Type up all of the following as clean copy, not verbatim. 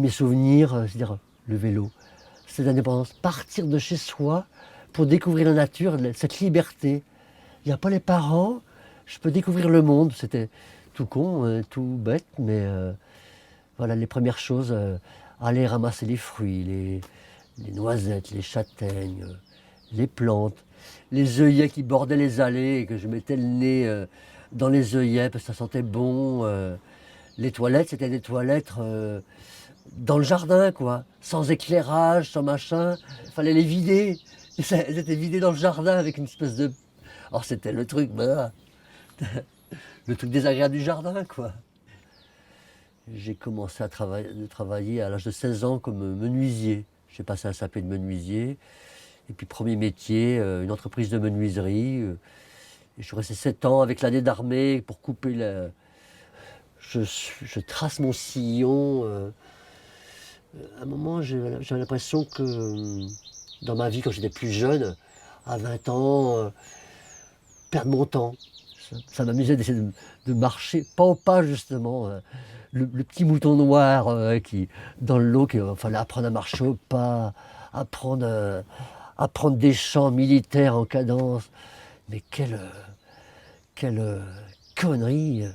premier souvenir, c'est-à-dire le vélo, cette indépendance, partir de chez soi pour découvrir la nature, cette liberté. Il n'y a pas les parents, je peux découvrir le monde. C'était tout con, tout bête, mais voilà les premières choses. Aller ramasser les fruits, les noisettes, les châtaignes, les plantes, les œillets qui bordaient les allées et que je mettais le nez dans les œillets parce que ça sentait bon. Les toilettes, c'était des toilettes dans le jardin, quoi, sans éclairage, sans machin. Il fallait les vider. Elles étaient vidées dans le jardin avec une espèce de... Alors c'était le truc, bah, le truc désagréable du jardin, quoi. J'ai commencé à travailler à l'âge de 16 ans comme menuisier. J'ai passé un CAP de menuisier. Et puis premier métier, une entreprise de menuiserie. Et je suis resté 7 ans avec l'année d'armée pour couper la... Je trace mon sillon. À un moment, j'avais l'impression que dans ma vie, quand j'étais plus jeune, à 20 ans, perdre mon temps. Ça m'amusait d'essayer de marcher pas au pas, justement. Le petit mouton noir qui, dans le lot, qu'il fallait apprendre à marcher au pas, apprendre des chants militaires en cadence. Mais quelle connerie!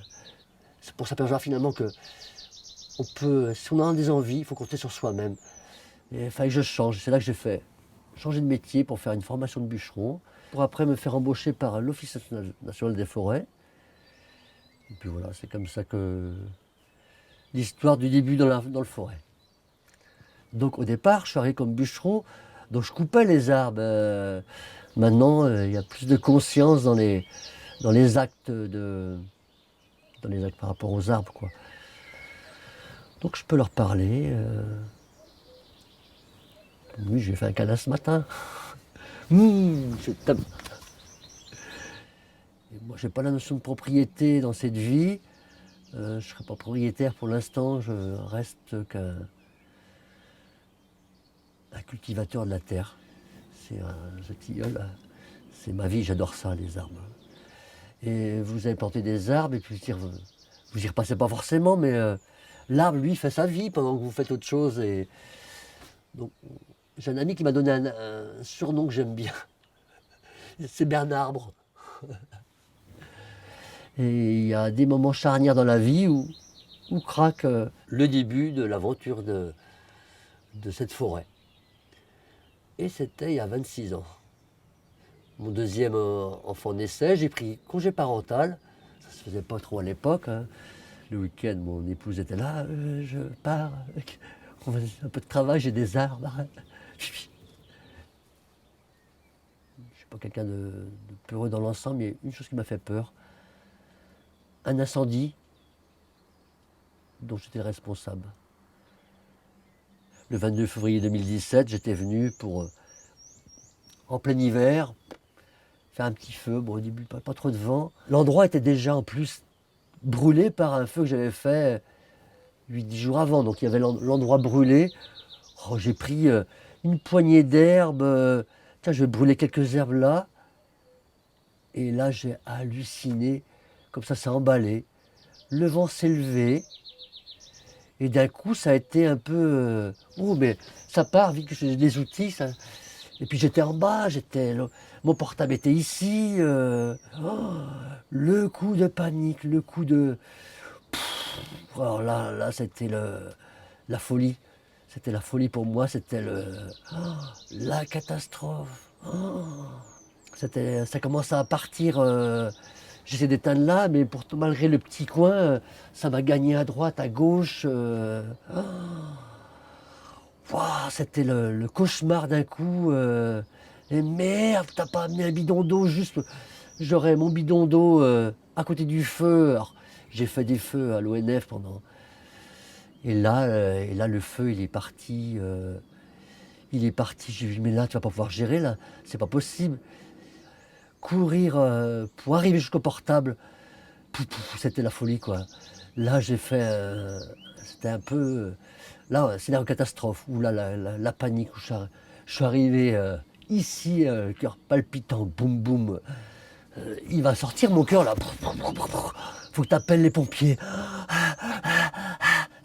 C'est pour s'apercevoir finalement que on peut, si on a des envies, il faut compter sur soi-même. Et il fallait que je change. C'est là que j'ai fait changer de métier pour faire une formation de bûcheron, pour après me faire embaucher par l'Office national des forêts. Et puis voilà, c'est comme ça que l'histoire du début dans le forêt. Donc au départ, je suis arrivé comme bûcheron, donc je coupais les arbres. Maintenant, il y a plus de conscience dans les actes par rapport aux arbres, quoi. Donc je peux leur parler. Oui, j'ai fait un canard ce matin. Je t'aime. Et moi, j'ai pas la notion de propriété dans cette vie. Je ne serai pas propriétaire pour l'instant. Je reste qu'un cultivateur de la terre. C'est un tilleul. C'est ma vie. J'adore ça, les arbres. Et vous avez planté des arbres et puis vous y repassez pas forcément, mais l'arbre, lui, fait sa vie pendant que vous faites autre chose. Et donc, j'ai un ami qui m'a donné un surnom que j'aime bien. C'est Bernarbre. Et il y a des moments charnières dans la vie où craque le début de l'aventure de cette forêt. Et c'était il y a 26 ans. Mon deuxième enfant naissait, j'ai pris congé parental. Ça se faisait pas trop à l'époque, hein. Le week-end, mon épouse était là, je pars, on va un peu de travail, j'ai des arbres. Je suis pas quelqu'un de peureux dans l'ensemble, mais il y a une chose qui m'a fait peur. Un incendie dont j'étais responsable. Le 22 février 2017, j'étais venu pour, en plein hiver, faire un petit feu. Bon, au début, pas trop de vent. L'endroit était déjà en plus brûlé par un feu que j'avais fait 8-10 jours avant. Donc il y avait l'endroit brûlé. Oh, j'ai pris une poignée d'herbes. Tiens, je vais brûler quelques herbes là. Et là, j'ai halluciné. Comme ça s'est emballé. Le vent s'est levé. Et d'un coup, ça a été un peu... oh, mais ça part, vite que j'ai des outils. Ça... Et puis j'étais en bas, mon portable était ici. Le coup de panique, le coup de... Alors là c'était la folie. C'était la folie pour moi, c'était la catastrophe. Ça commençait à partir. J'essaie d'éteindre là, mais pourtant, malgré le petit coin, ça m'a gagné à droite, à gauche. C'était le cauchemar d'un coup. Et merde, t'as pas amené un bidon d'eau juste. J'aurais mon bidon d'eau à côté du feu. Alors, j'ai fait des feux à l'ONF pendant. Et là, le feu, il est parti. J'ai dit, mais là, tu vas pas pouvoir gérer, là. C'est pas possible. Courir pour arriver jusqu'au portable, c'était la folie, quoi. Là, j'ai fait. C'était un peu. Là, c'est la catastrophe. Où là, la panique. Où je suis arrivé ici, le cœur palpitant, boum boum. Il va sortir mon cœur là. Faut que tu appelles les pompiers.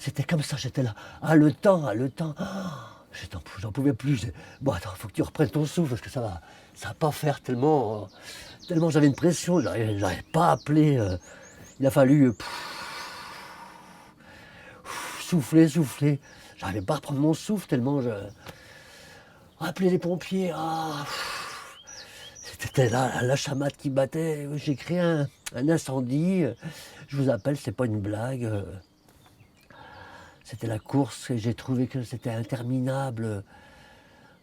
C'était comme ça, j'étais là. Ah, le temps, ah, le temps. J'en pouvais plus. Bon, attends, faut que tu reprennes ton souffle parce que ça va pas faire tellement j'avais une pression. J'arrivais pas à appeler. Il a fallu souffler, souffler. J'arrivais pas à reprendre mon souffle tellement je. Appeler les pompiers. Ah, c'était là, la chamade qui battait. J'ai créé un incendie. Je vous appelle, c'est pas une blague. C'était la course et j'ai trouvé que c'était interminable.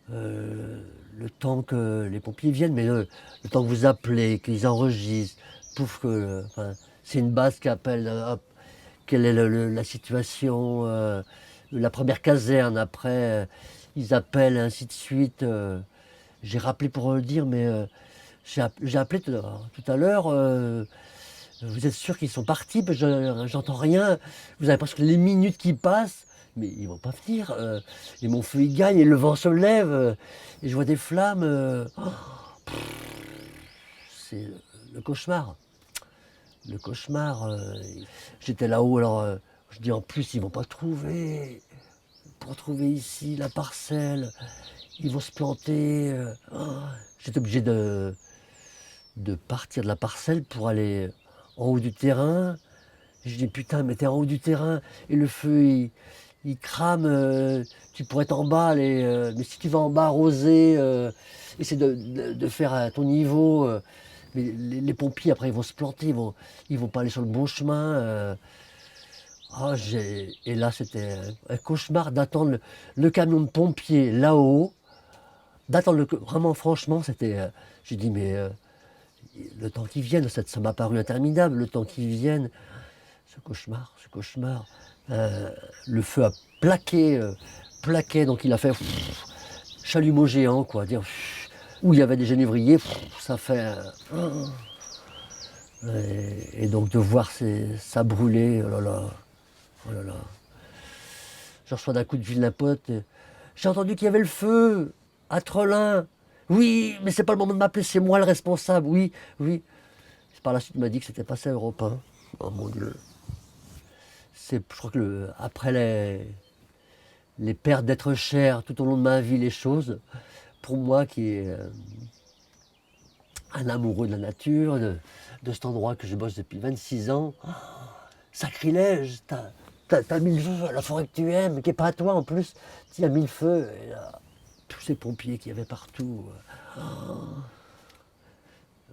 Le temps que les pompiers viennent, mais le temps que vous appelez, qu'ils enregistrent, pouf, enfin, c'est une base qui appelle hop, quelle est la situation, la première caserne, après ils appellent, ainsi de suite. J'ai rappelé pour le dire, mais j'ai appelé tout à l'heure. Vous êtes sûr qu'ils sont partis? Parce que j'entends rien. Vous avez presque les minutes qui passent, mais ils vont pas venir. Et mon feu il gagne et le vent se lève. Et je vois des flammes. C'est le cauchemar. Le cauchemar. J'étais là-haut, alors je dis en plus ils vont pas trouver. Pour trouver ici la parcelle, ils vont se planter. J'étais obligé de partir de la parcelle pour aller en haut du terrain. Je dis putain, mais t'es en haut du terrain et le feu il crame, tu pourrais être en bas, mais si tu vas en bas arroser, essaie de faire à ton niveau. Mais les pompiers après ils vont se planter, ils vont pas aller sur le bon chemin. Et là c'était un cauchemar d'attendre le camion de pompiers là-haut, vraiment franchement c'était. J'ai dit mais le temps qui vienne, ça m'a paru interminable, le temps qui vienne, ce cauchemar. Le feu a plaqué, donc il a fait chalumeau géant, quoi, dire où il y avait des genévriers, ça fait. Et donc de voir ça brûler, oh là là, oh là là. Je reçois d'un coup de fil d'un pote, j'ai entendu qu'il y avait le feu à Trelin. Oui, mais c'est pas le moment de m'appeler, c'est moi le responsable, oui, oui. Par la suite, il m'a dit que c'était passé à Europe 1. Oh mon Dieu. Je crois que après les pertes d'êtres chers tout au long de ma vie, les choses, pour moi qui est un amoureux de la nature, de cet endroit que je bosse depuis 26 ans, sacrilège, t'as mis le feu à la forêt que tu aimes, qui n'est pas à toi en plus, tu as mis le feu, et là, tous ces pompiers qu'il y avait partout.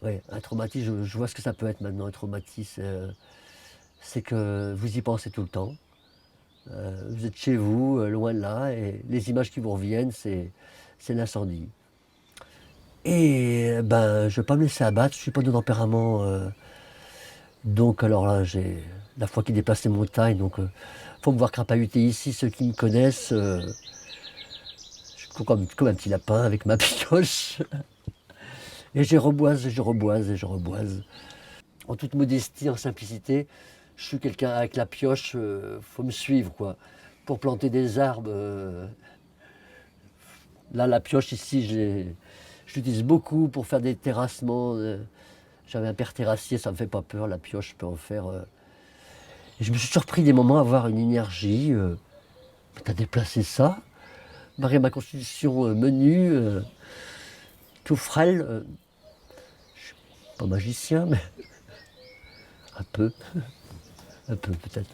Ouais, un traumatisme, je vois ce que ça peut être maintenant, un traumatisme. C'est que vous y pensez tout le temps. Vous êtes chez vous, loin de là, et les images qui vous reviennent, c'est l'incendie. Et ben, je ne vais pas me laisser abattre, je ne suis pas de tempérament. Donc alors là, j'ai la foi qui dépasse les montagnes, donc faut me voir crapahuter ici, ceux qui me connaissent. Je cours comme un petit lapin avec ma pioche. Et je reboise, et je reboise, et je reboise. En toute modestie, en simplicité, je suis quelqu'un avec la pioche, faut me suivre quoi. Pour planter des arbres, là la pioche ici, je l'utilise beaucoup pour faire des terrassements. J'avais un père terrassier, ça me fait pas peur, la pioche, je peux en faire. Et je me suis surpris des moments à avoir une énergie. T'as déplacé ça, malgré ma constitution menue, tout frêle. Je suis pas magicien, mais un peu peut-être.